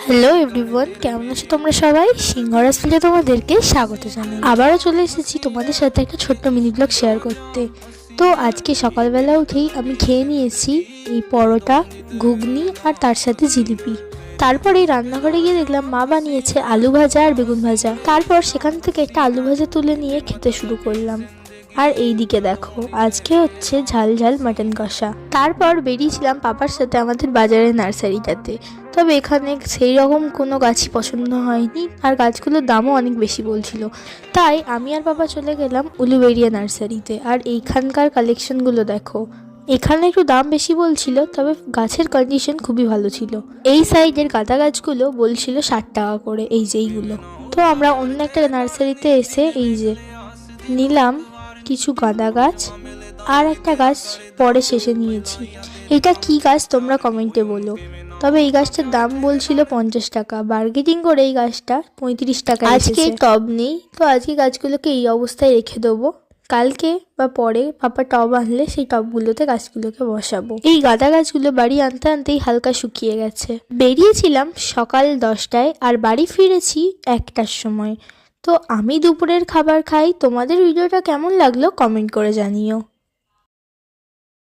Hello everyone, কেমন আছো তোমরা সবাই? সিংহরা স্কুলে তোমাদেরকে স্বাগত জানাই। আবারও চলে এসেছি তোমাদের সাথে একটা ছোট্ট মিনি ব্লগ শেয়ার করতে। তো আজকে সকালবেলা উঠেই আমি খেয়ে নিয়েছি এই পরোটা, ঘুগনি আর তার সাথে জিলিপি। তারপরে রান্নাঘরে গিয়ে দেখলাম মা বানিয়েছে আলু ভাজা আর বেগুন ভাজা। তারপর সেখান থেকে একটা আলু ভাজা তুলে নিয়ে খেতে শুরু করলাম। আর এই দিকে দেখো, আজকে হচ্ছে ঝাল ঝাল মাটন কষা। তারপর বেরিয়েছিলাম পাপার সাথে আমাদের বাজারের নার্সারিটাতে। তবে এখানে সেই রকম কোনো গাছই পছন্দ হয়নি, আর গাছগুলোর দামও অনেক বেশি বলছিল। তাই আমি আর বাবা চলে গেলাম উলুবেড়িয়া নার্সারিতে। আর এইখানকার কালেকশনগুলো দেখো, এখানে একটু দাম বেশি বলছিল, তবে গাছের কন্ডিশন খুবই ভালো ছিল। এই সাইডের গাঁদা গাছগুলো বলছিল 60 টাকা করে, এই যে এইগুলো। তো আমরা অন্য একটা নার্সারিতে এসে এই যে নিলাম কিছু গাঁদা গাছ, আর একটা গাছ পরে শেষে নিয়েছি। এটা কি গাছ তোমরা কমেন্টে বলো। তবে এই গাছটার দাম বলছিল 50 টাকা, বার্গেনিং করে এই গাছটা 35 টাকা। আজকে টব নেই, তো আজকে গাছগুলোকে এই অবস্থায় রেখে দেবো। কালকে বা পরে পাপা টব আনলে সেই টবগুলোতে গাছগুলোকে বসাবো। এই গাঁদা গাছগুলো বাড়ি আনতে আনতেই হালকা শুকিয়ে গেছে। বেরিয়েছিলাম সকাল 10টায় আর বাড়ি ফিরেছি 1টার সময়। তো আমি দুপুরের খাবার খাই। তোমাদের ভিডিওটা কেমন লাগলো কমেন্ট করে জানিও।